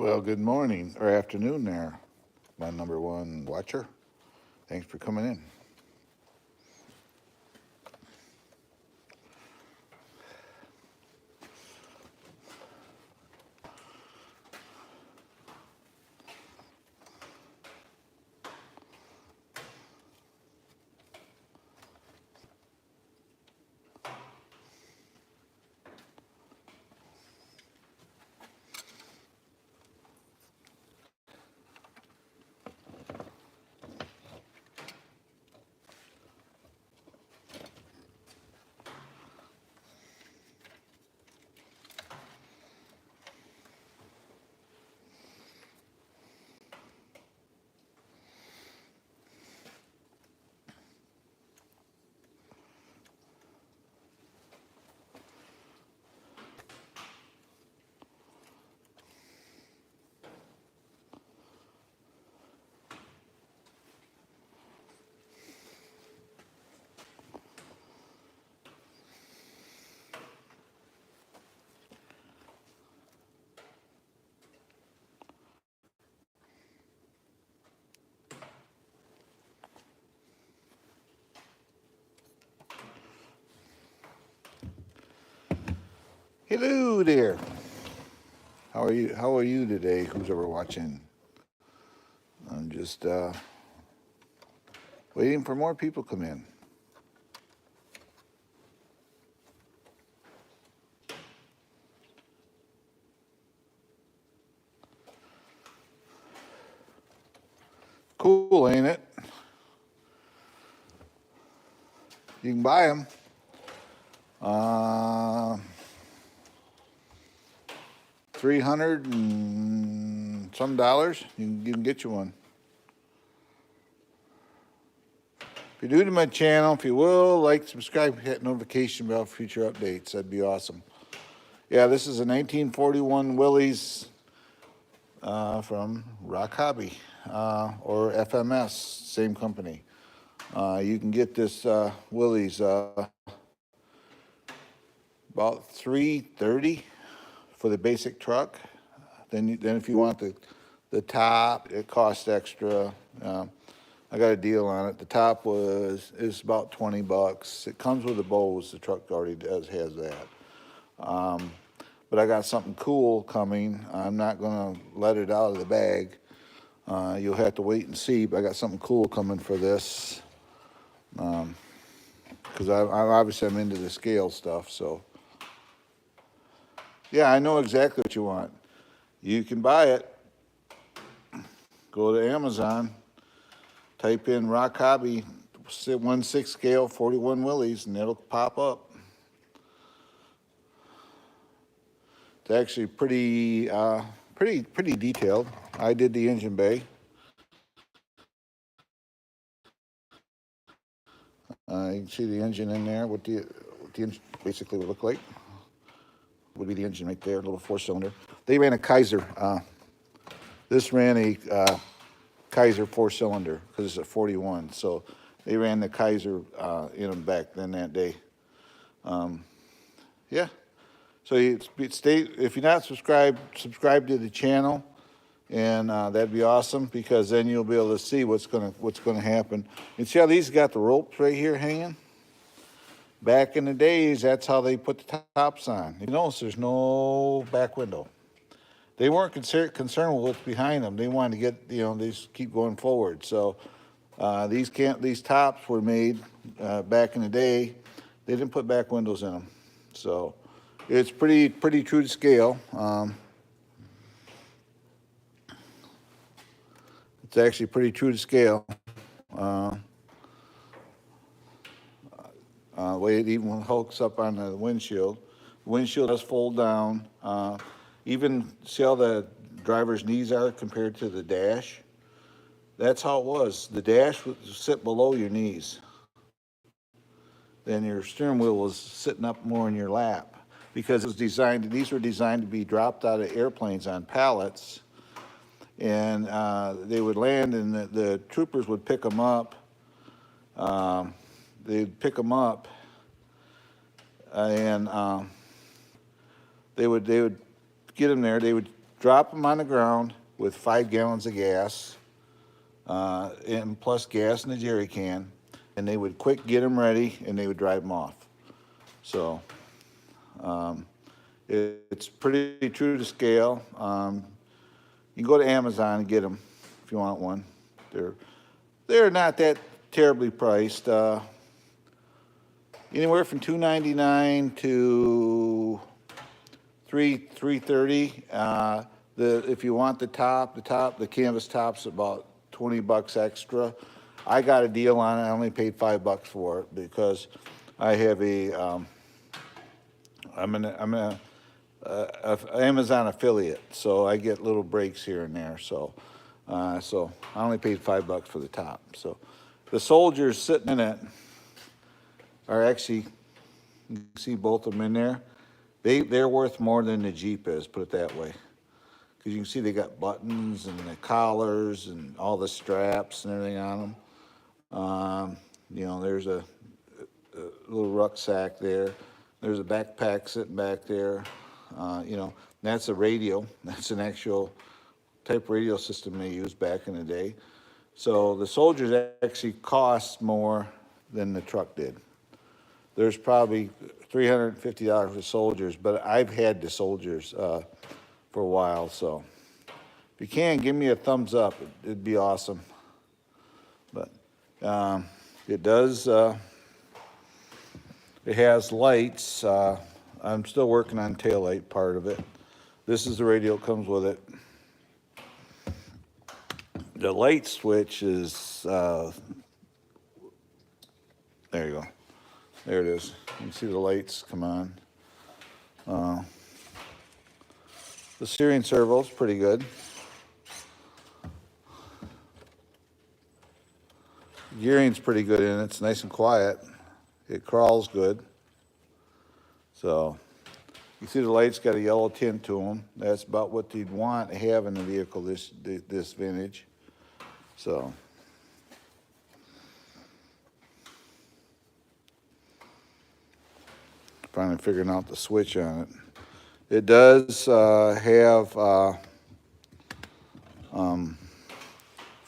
Well, good morning or afternoon there, my number one watcher. Thanks for coming in. Hello there. How are you? How are you today? Who's ever watching? I'm just waiting for more people to come in. Cool, ain't it? You can buy them. Uh, 300 and some dollars. You can get you one. If you're new to my channel, if you will, like, subscribe, hit notification bell for future updates. That'd be awesome. Yeah, this is a 1941 Willys from Rock Hobby or FMS, same company. You can get this Willys about $3.30 for the basic truck. Then if you want the top, it costs extra. I got a deal on it. The top is about $20. It comes with the Bose. The truck already has that. But I got something cool coming. I'm not gonna let it out of the bag. You'll have to wait and see. But I got something cool coming for this. Because I obviously I'm into the scale stuff. So yeah, I know exactly what you want. You can buy it. Go to Amazon. Type in Rock Hobby 1/6 scale 41 Willys and it'll pop up. It's actually pretty detailed. I did the engine bay. You can see the engine in there. What the engine basically would look like. Would be the engine right there, a little 4-cylinder. They ran a Kaiser. This ran a Kaiser 4-cylinder because it's a 41. So they ran the Kaiser in them back then that day. Yeah. So if you're not subscribed, subscribe to the channel, and that'd be awesome because then you'll be able to see what's gonna happen. You see how these got the ropes right here hanging? Back in the days, that's how they put the tops on. You notice there's no back window. They weren't concerned with what's behind them. They wanted to get, they just keep going forward. So these tops were made back in the day. They didn't put back windows in them. So it's pretty true to scale. It's actually pretty true to scale. The way it even hooks up on the windshield. The windshield does fold down. Even see how the driver's knees are compared to the dash? That's how it was. The dash would sit below your knees. Then your steering wheel was sitting up more in your lap because it was these were designed to be dropped out of airplanes on pallets, and they would land and the troopers would pick them up. They'd pick them up and they would get them there. They would drop them on the ground with 5 gallons of gas, and plus gas in the jerry can, and they would quick get them ready, and they would drive them off. So it's pretty true to scale. You can go to Amazon and get them if you want one. They're not that terribly priced. Anywhere from $2.99 to $3.30. If you want the canvas top's about $20 extra. I got a deal on it. I only paid $5 for it because I have I'm an Amazon affiliate, so I get little breaks here and there. So I only paid $5 for the top. So the soldiers sitting in it are actually, you can see both of them in there. They're worth more than the Jeep is, put it that way. Because you can see they got buttons and the collars and all the straps and everything on them. There's a little rucksack there. There's a backpack sitting back there. That's a radio. That's an actual type radio system they used back in the day. So the Soldiers actually cost more than the truck did. There's probably $350 for Soldiers, but I've had the Soldiers for a while. So if you can, give me a thumbs up. It'd be awesome. But it does. It has lights. I'm still working on taillight part of it. This is the radio that comes with it. The light switch is, there you go. There it is. You can see the lights come on. The steering servo is pretty good. Gearing's pretty good in it. It's nice and quiet. It crawls good. So you see the lights got a yellow tint to them. That's about what you'd want to have in the vehicle this vintage. So finally figuring out the switch on it. It does have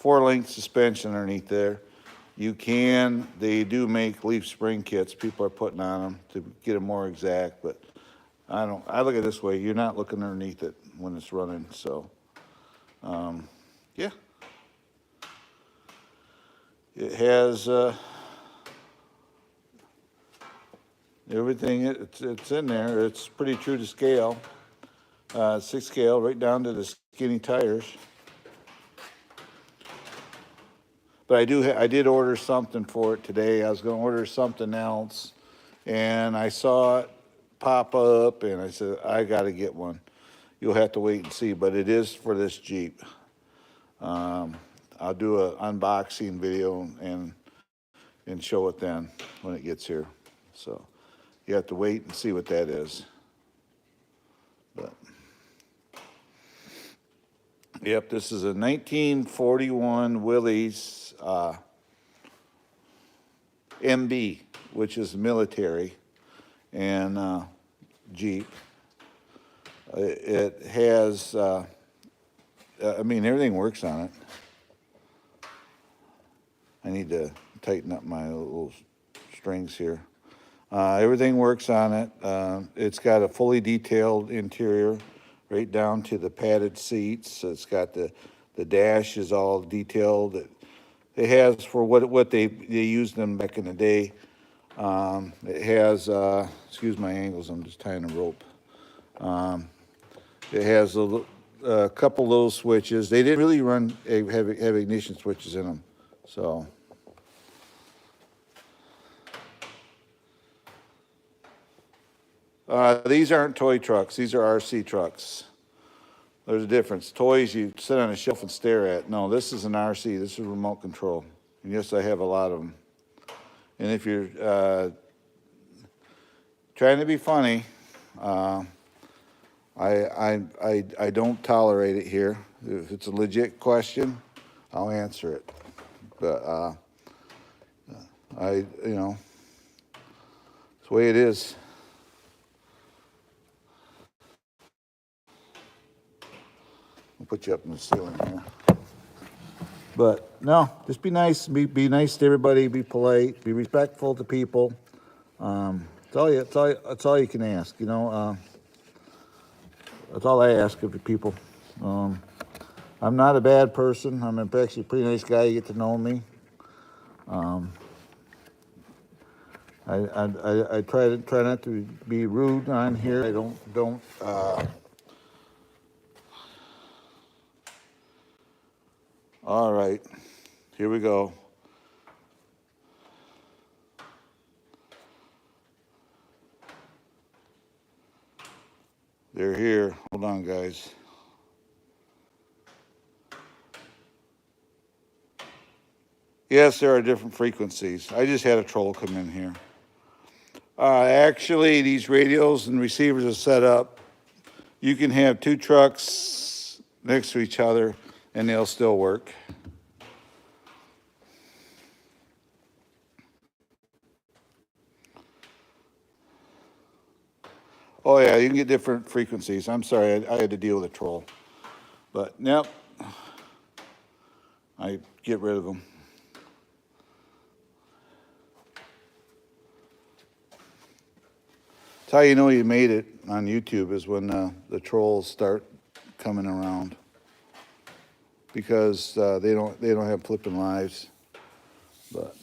4-link suspension underneath there. They do make leaf spring kits. People are putting on them to get them more exact, but I look at it this way. You're not looking underneath it when it's running. So, yeah. It has everything. It's in there. It's pretty true to scale. 6 scale, right down to the skinny tires. But I did order something for it today. I was going to order something else, and I saw it pop up, and I said, I got to get one. You'll have to wait and see, but it is for this Jeep. I'll do an unboxing video and show it then when it gets here. So you have to wait and see what that is. But yep, this is a 1941 Willys MB, which is military, and Jeep. It has, everything works on it. I need to tighten up my little strings here. Everything works on it. It's got a fully detailed interior, right down to the padded seats. It's got the dash is all detailed. It has for what they used them back in the day. It has, excuse my angles, I'm just tying a rope. It has a couple little switches. They didn't really have ignition switches in them, so. These aren't toy trucks. These are RC trucks. There's a difference. Toys you sit on a shelf and stare at. No, this is an RC. This is remote control. And yes, I have a lot of them. And if you're trying to be funny, I don't tolerate it here. If it's a legit question, I'll answer it. But it's the way it is. put you up in the ceiling here. But no, just be nice. Be nice to everybody. Be polite. Be respectful to people. That's all you can ask. You know, that's all I ask of the people. I'm not a bad person. I'm actually a pretty nice guy. You get to know me. I try not to be rude on here. I don't. All right, here we go. They're here. Hold on, guys. Yes, there are different frequencies. I just had a troll come in here. Actually, these radios and receivers are set up. You can have two trucks next to each other and they'll still work. Oh yeah, you can get different frequencies. I'm sorry, I had to deal with a troll. But yep, I get rid of them. That's how you know you made it on YouTube is when the trolls start coming around, because they don't have flipping lives. But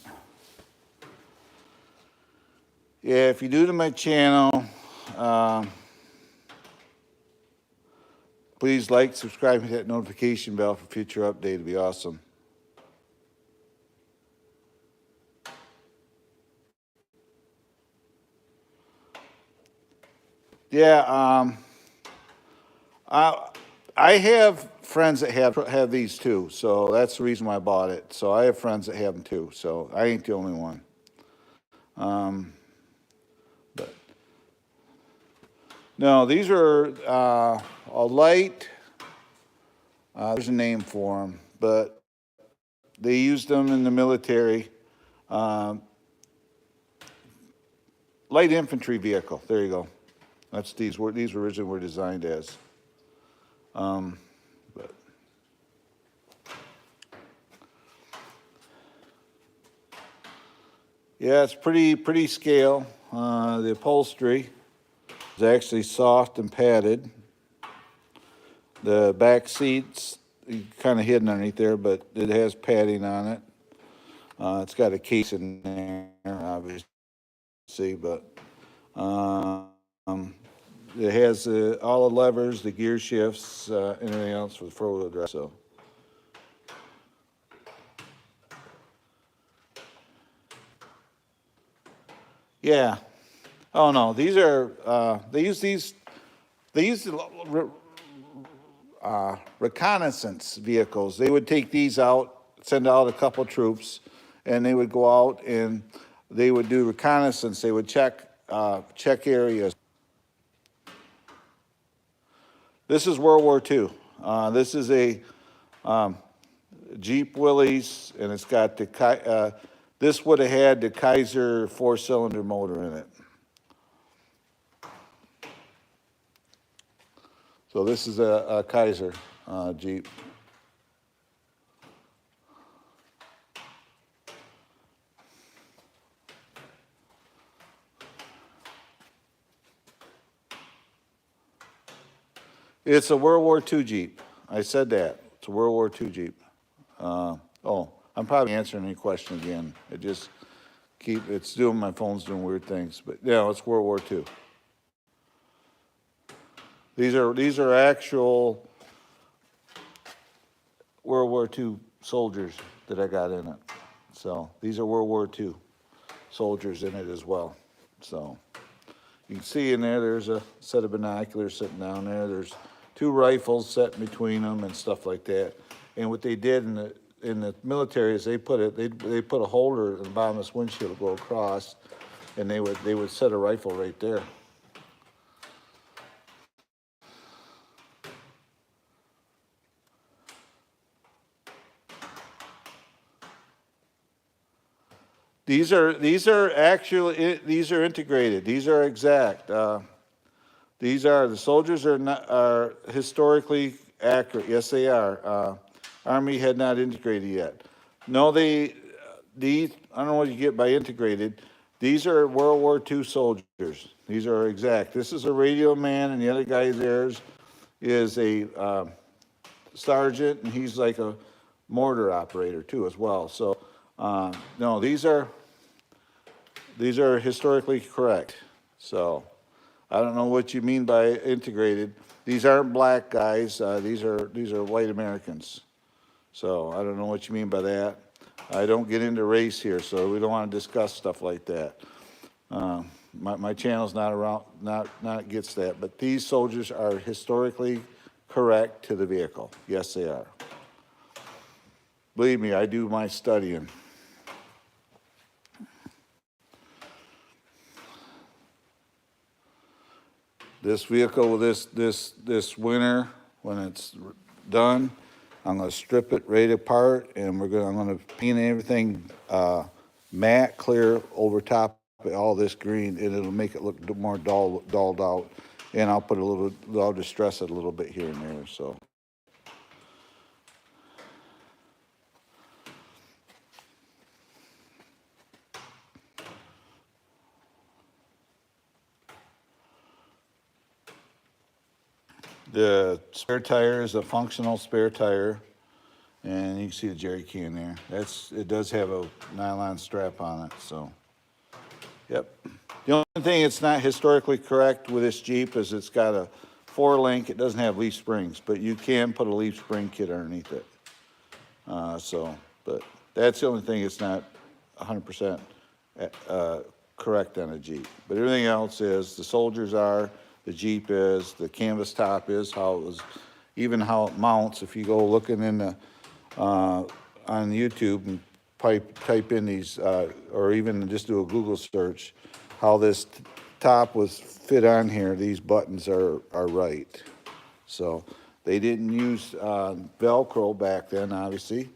yeah, if you're new to my channel, please like, subscribe, and hit that notification bell for future updates. It'd be awesome. Yeah, I have friends that have these too, so that's the reason why I bought it. So I have friends that have them too, so I ain't the only one. But no, these are a light. There's a name for them, but they used them in the military. Light infantry vehicle. There you go. That's these originally were designed as. But yeah, it's pretty scale. The upholstery is actually soft and padded. The back seats kind of hidden underneath there, but it has padding on it. It's got a case in there, obviously, but it has all the levers, the gear shifts, anything else for the four-wheel drive. So. Yeah. Oh no, these are they use reconnaissance vehicles. They would take these out, send out a couple troops, and they would go out and they would do reconnaissance. They would check areas. This is World War II. This is a Jeep Willys, and it's got the this would have had the Kaiser 4-cylinder motor in it. So this is a Kaiser Jeep. It's a World War II Jeep. I said that. It's a World War II Jeep. Oh, I'm probably answering any question again. It's doing, my phone's doing weird things. But yeah, it's World War II. These are actual World War II soldiers that I got in it. So these are World War II soldiers in it as well. So you can see in there's a set of binoculars sitting down there. There's two rifles set in between them and stuff like that. And what they did in the military is they put a holder in the bottom of this windshield to go across, and they would set a rifle right there. These are integrated. These are exact. The soldiers are historically accurate. Yes, they are. Army had not integrated yet. No, these, I don't know what you get by integrated. These are World War II soldiers. These are exact. This is a radio man, and the other guy is a sergeant, and he's like a mortar operator too as well. So, no, these are historically correct. So, I don't know what you mean by integrated. These aren't black guys. These are white Americans. So I don't know what you mean by that. I don't get into race here, so we don't want to discuss stuff like that. My channel's not around, not gets that. But these soldiers are historically correct to the vehicle. Yes, they are. Believe me, I do my studying. This vehicle, this winter, when it's done, I'm gonna strip it right apart, and I'm gonna paint everything matte clear over top of all this green, and it'll make it look more dulled out. And I'll distress it a little bit here and there. So. The spare tire is a functional spare tire, and you can see the jerry can there. It does have a nylon strap on it, so, yep. The only thing it's not historically correct with this Jeep is it's got a 4-link. It doesn't have leaf springs, but you can put a leaf spring kit underneath it. But that's the only thing it's not 100% correct on a Jeep. But everything else is, the soldiers are, the Jeep is, the canvas top is, how it was, even how it mounts. If you go looking in the, on YouTube and type in these, or even just do a Google search, how this top was fit on here, these buttons are right. So they didn't use Velcro back then, obviously.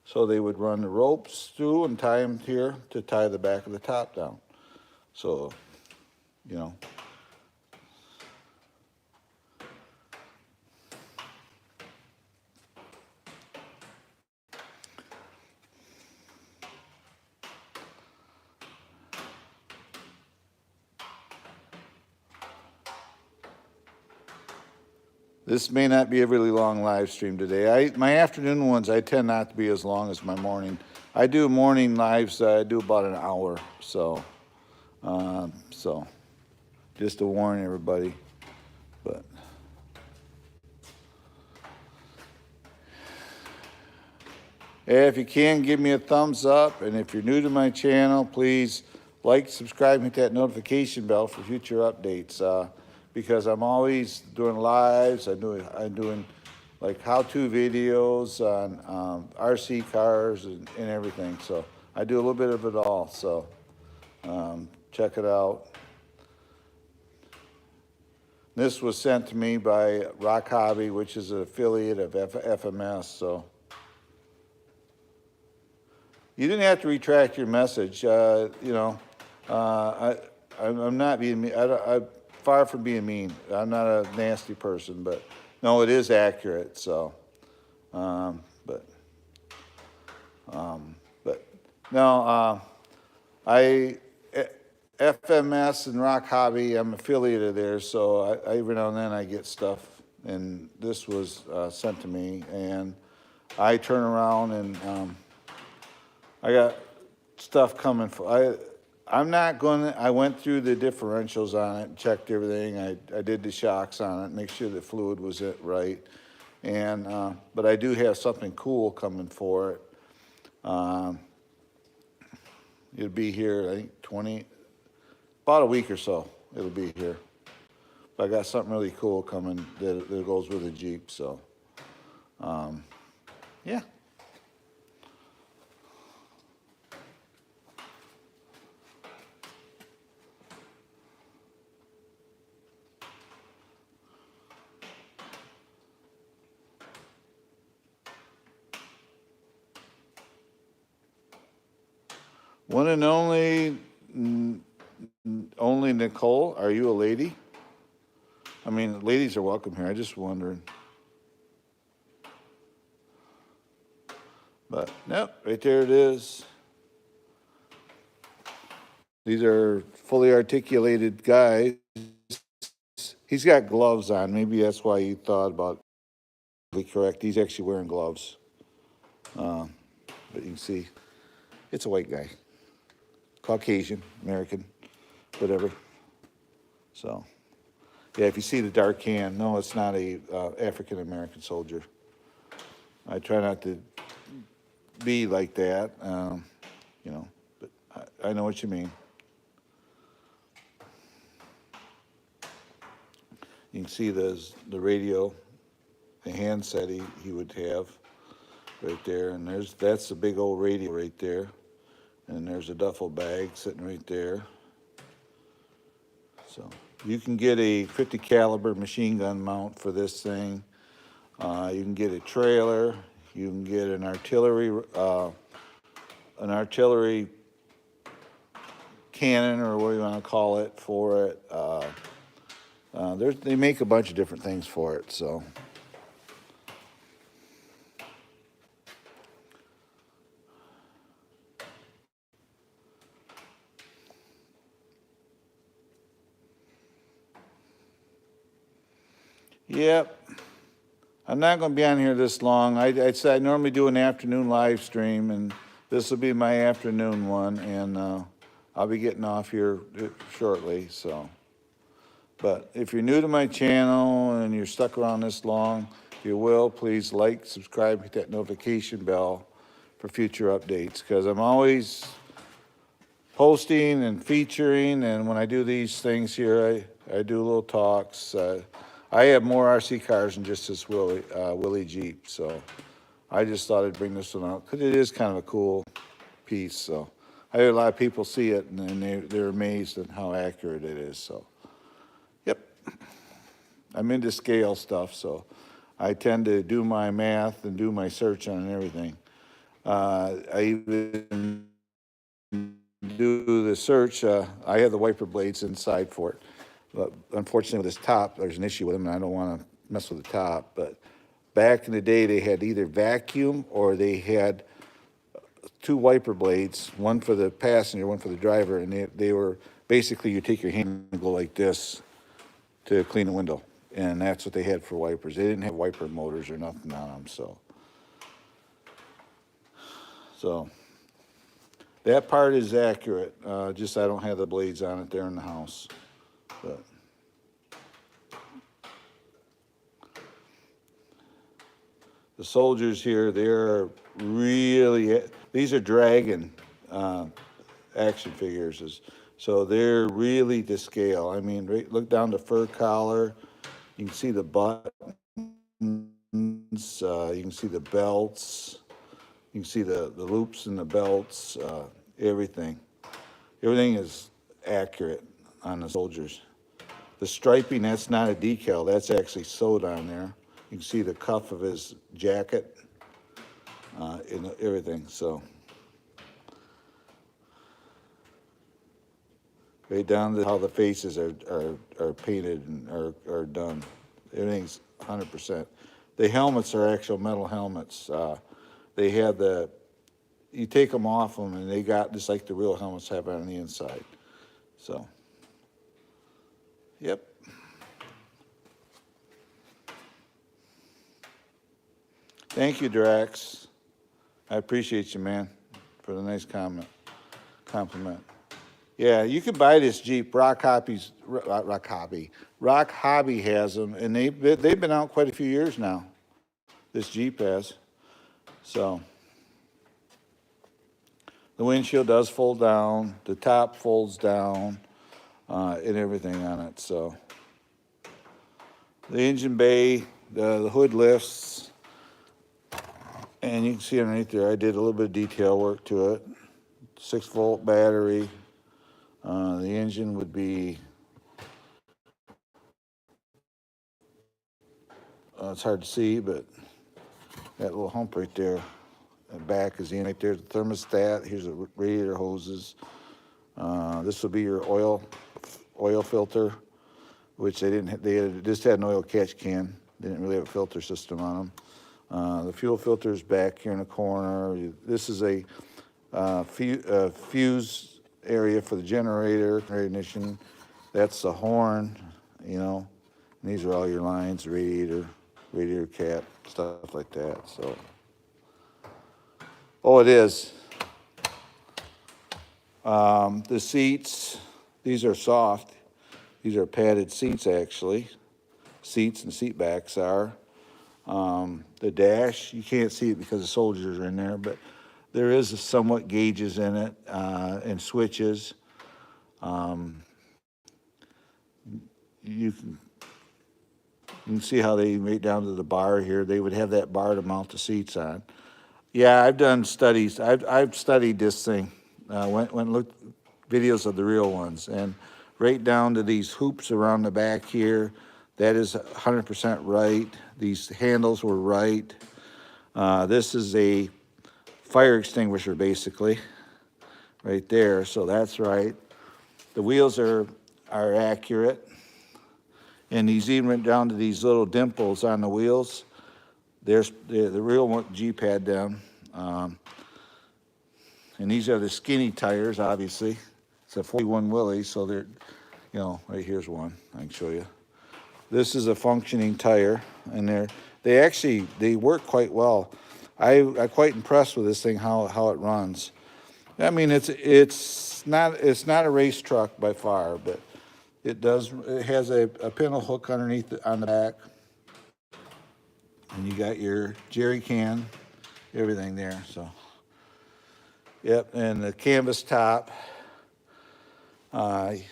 So they would run the ropes through and tie them here to tie the back of the top down. So, you know. This may not be a really long live stream today. My afternoon ones, I tend not to be as long as my morning. I do morning lives, I do about an hour, so just to warn everybody. But if you can, give me a thumbs up, and if you're new to my channel, please like, subscribe, hit that notification bell for future updates. Because I'm always doing lives. I'm doing like how-to videos on RC cars and everything. So I do a little bit of it all. So check it out. This was sent to me by Rock Hobby, which is an affiliate of FMS. So you didn't have to retract your message. You know, I'm not being mean. Far from being mean. I'm not a nasty person, but no, it is accurate. So, but no, FMS and Rock Hobby, I'm affiliate of theirs, so I every now and then I get stuff, and this was sent to me, and I turn around and I got stuff coming for. I went through the differentials on it, checked everything. I did the shocks on it, make sure the fluid was right. And, but I do have something cool coming for it. It'll be here, I think about a week or so, it'll be here. But I got something really cool coming that goes with the Jeep, so, yeah. One and only Nicole, are you a lady? I mean, ladies are welcome here. I just wondering. But, nope, right there it is. These are fully articulated guys. He's got gloves on. Maybe that's why you thought about it. Correct. He's actually wearing gloves. But you can see it's a white guy. Caucasian, American, whatever. So, yeah, if you see the dark can, no, it's not a African-American soldier. I try not to be like that, you know, but I know what you mean. You can see the radio, the handset he would have right there, and that's the big old radio right there, and there's a duffel bag sitting right there. So you can get a 50 caliber machine gun mount for this thing. You can get a trailer. You can get an artillery cannon, or what do you want to call it, for it. They make a bunch of different things for it. So. Yep. I'm not going to be on here this long. I normally do an afternoon live stream, and this will be my afternoon one, and I'll be getting off here shortly. So, but if you're new to my channel and you're stuck around this long, if you will, please like, subscribe, hit that notification bell for future updates, because I'm always posting and featuring, and when I do these things here, I do little talks. I have more RC cars than just this Willie Jeep, so I just thought I'd bring this one out because it is kind of a cool piece. So I hear a lot of people see it and they're amazed at how accurate it is. So, yep, I'm into scale stuff, so I tend to do my math and do my search on everything. I even do the search. I have the wiper blades inside for it. But unfortunately, with this top, there's an issue with them, and I don't want to mess with the top. But back in the day, they had either vacuum or they had two wiper blades, one for the passenger, one for the driver, and they were basically, you take your hand and go like this to clean the window, and that's what they had for wipers. They didn't have wiper motors or nothing on them, so that part is accurate. Just I don't have the blades on it there in the house. But the soldiers here, they're really, these are Dragon action figures. So they're really to scale. I mean, look down the fur collar. You can see the buttons. You can see the belts. You can see the loops in the belts. Everything. Everything is accurate on the soldiers. The striping, that's not a decal. That's actually sewed on there. You can see the cuff of his jacket and everything. So right down to how the faces are painted and are done. Everything's 100%. The helmets are actual metal helmets. They have you take them off them and they got just like the real helmets have on the inside. So. Yep. Thank you, Drax. I appreciate you, man, for the nice compliment. Yeah, you can buy this Jeep. Rock Hobby has them, and they've been out quite a few years now. This Jeep has. So the windshield does fold down. The top folds down. And everything on it. So the engine bay, the hood lifts, and you can see underneath there, I did a little bit of detail work to it. 6-volt battery. The engine would be, it's hard to see, but that little hump right there, the back is in right there. The thermostat. Here's the radiator hoses. This will be your oil filter, which they didn't. They just had an oil catch can. They didn't really have a filter system on them. The fuel filter is back here in the corner. This is a fuse area for the generator, ignition. That's the horn, you know. And these are all your lines, radiator cap, stuff like that. So, oh, it is. The seats, these are soft. These are padded seats, actually. Seats and seat backs are. The dash, you can't see it because the soldiers are in there, but there is somewhat gauges in it and switches. You can see how they made down to the bar here. They would have that bar to mount the seats on. Yeah, I've done studies. I've studied this thing. Went and looked videos of the real ones, and right down to these hoops around the back here. That is 100% right. These handles were right. This is a fire extinguisher, basically, right there. So that's right. The wheels are accurate, and these even went down to these little dimples on the wheels. There's the real one, G-pad down. And these are the skinny tires, obviously. It's a 41 Willys, so they're, you know, right here's one. I can show you. This is a functioning tire, and they work quite well. I'm quite impressed with this thing, how it runs. I mean, it's not a race truck by far, but it has a pintle hook underneath on the back, and you got your jerry can, everything there. So, yep, and the canvas top. I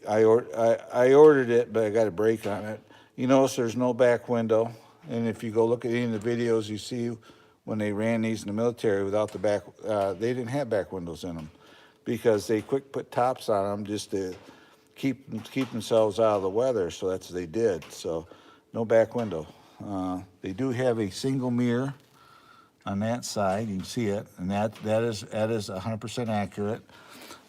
ordered it, but I got a break on it. You notice there's no back window, and if you go look at any of the videos, you see when they ran these in the military without the back, they didn't have back windows in them because they quick put tops on them just to keep themselves out of the weather. So that's what they did. So no back window. They do have a single mirror on that side. You can see it, and that is 100% accurate.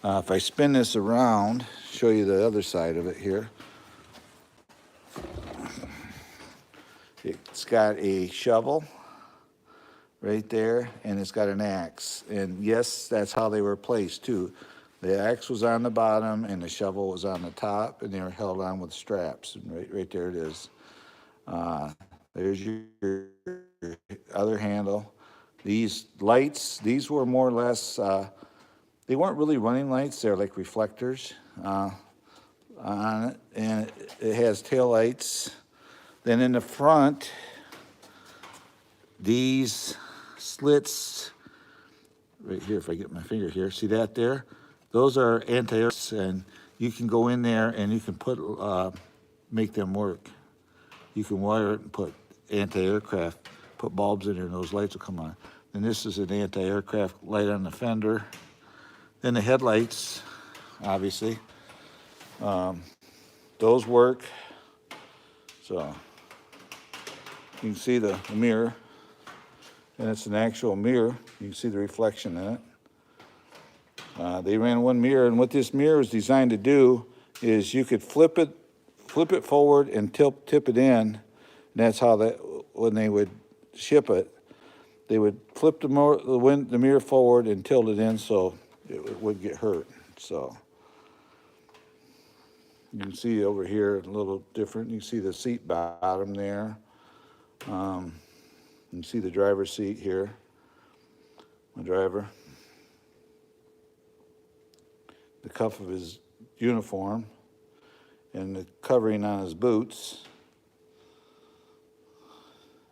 If I spin this around, show you the other side of it here. It's got a shovel right there, and it's got an axe. And yes, that's how they were placed too. The axe was on the bottom, and the shovel was on the top, and they were held on with straps. And right there it is. There's your other handle. These lights, these were more or less, they weren't really running lights. They're like reflectors on it, and it has tail lights. Then in the front, these slits, right here, if I get my finger here, see that there? Those are anti-air, and you can go in there and you can make them work. You can wire it and put anti-aircraft, put bulbs in there, and those lights will come on. And this is an anti-aircraft light on the fender. Then the headlights, obviously, those work. So you can see the mirror, and it's an actual mirror. You can see the reflection in it. They ran one mirror, and what this mirror is designed to do is you could flip it forward and tip it in, and that's how when they would ship it, they would flip the mirror forward and tilt it in so it would get hurt. So you can see over here a little different. You can see the seat bottom there. You can see the driver's seat here, my driver. The cuff of his uniform and the covering on his boots.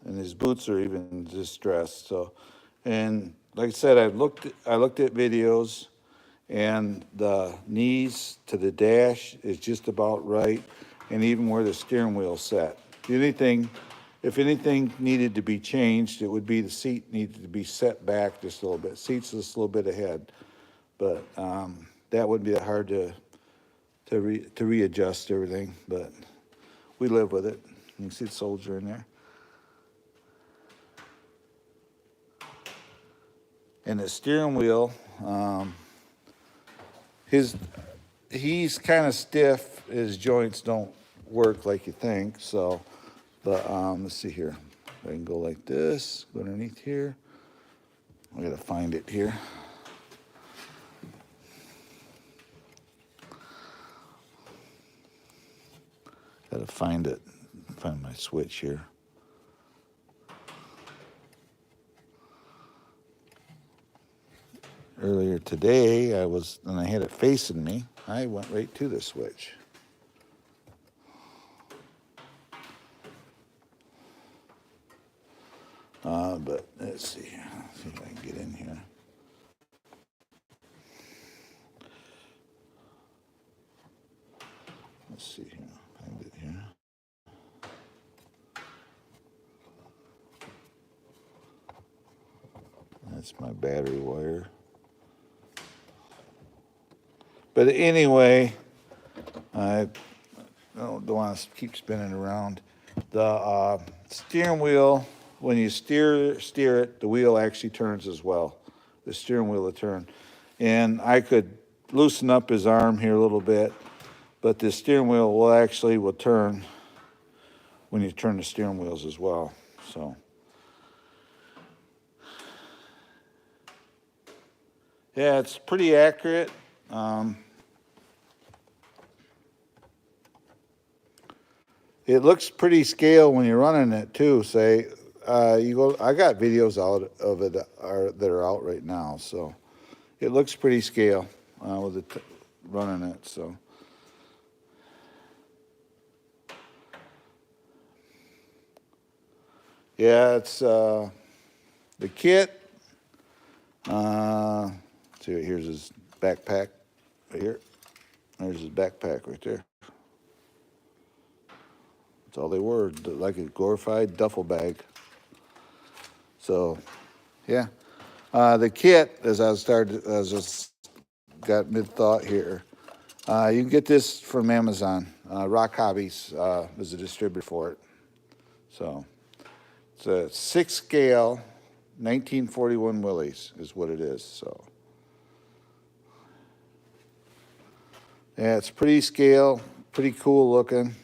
And his boots are even distressed. So, and like I said, I looked at videos, and the knees to the dash is just about right, and even where the steering wheel set. If anything needed to be changed, it would be the seat needed to be set back just a little bit. Seat's just a little bit ahead, but that wouldn't be that hard to readjust everything. But we live with it. You can see the soldier in there. And the steering wheel, he's kind of stiff. His joints don't work like you think. So, but let's see here. I can go like this, go underneath here. I gotta find it here. Gotta find it. Find my switch here. Earlier today, and I had it facing me. I went right to the switch. But let's see. Let's see if I can get in here. Let's see here. Find it here. That's my battery wire. But anyway, I don't want to keep spinning around. The steering wheel, when you steer it, the wheel actually turns as well. The steering wheel will turn. And I could loosen up his arm here a little bit, but the steering wheel will turn when you turn the steering wheels as well. So, yeah, it's pretty accurate. It looks pretty scale when you're running it too. Say, I got videos out of it that are out right now, so it looks pretty scale with it running it. So, yeah, it's the kit. See, here's his backpack right here. There's his backpack right there. That's all they were, like a glorified duffel bag. So, yeah. The kit, as I just got mid-thought here, you can get this from Amazon. Rock Hobbies is a distributor for it. So, it's a 6-scale 1941 Willys is what it is. So, yeah, it's pretty scale, pretty cool looking.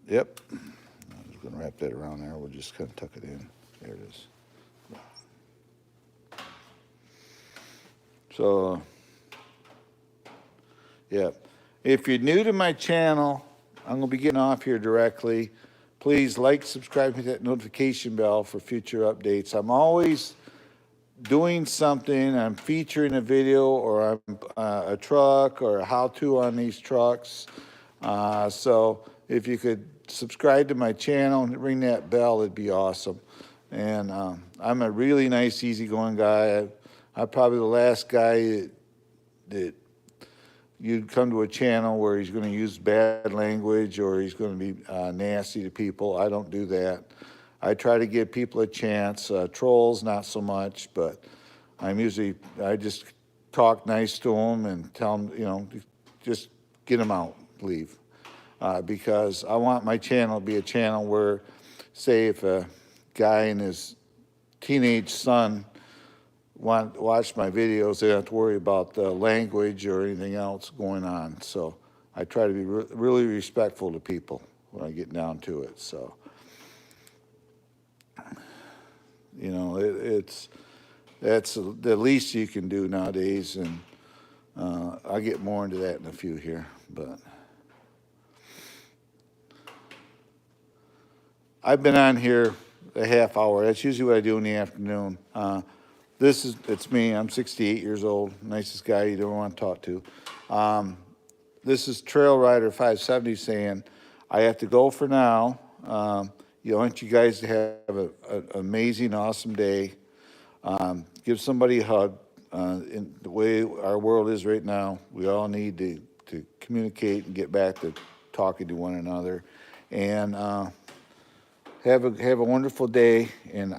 Yep. I'm just going to wrap that around there. We'll just kind of tuck it in. There it is. So, yeah. If you're new to my channel, I'm going to be getting off here directly. Please like, subscribe, hit that notification bell for future updates. I'm always doing something. I'm featuring a video or I'm a truck or a how-to on these trucks. So if you could subscribe to my channel and ring that bell, it'd be awesome. And I'm a really nice, easygoing guy. I'm probably the last guy that you'd come to a channel where he's going to use bad language or he's going to be nasty to people. I don't do that. I try to give people a chance. Trolls, not so much, but I just talk nice to them and tell them, just get them out, leave. Because I want my channel to be a channel where, say, if a guy and his teenage son want to watch my videos, they don't have to worry about the language or anything else going on. So I try to be really respectful to people when I get down to it. So, that's the least you can do nowadays, and I'll get more into that in a few here, but I've been on here a half hour. That's usually what I do in the afternoon. It's me. I'm 68 years old. Nicest guy you don't want to talk to. This is Trail Rider 570 saying, I have to go for now. I want you guys to have an amazing, awesome day. Give somebody a hug. In the way our world is right now, we all need to communicate and get back to talking to one another. And have a wonderful day. And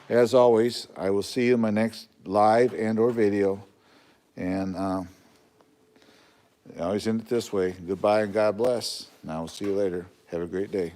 as always, I will see you in my next live and or video. And I always end it this way. Goodbye and God bless. And I will see you later. Have a great day.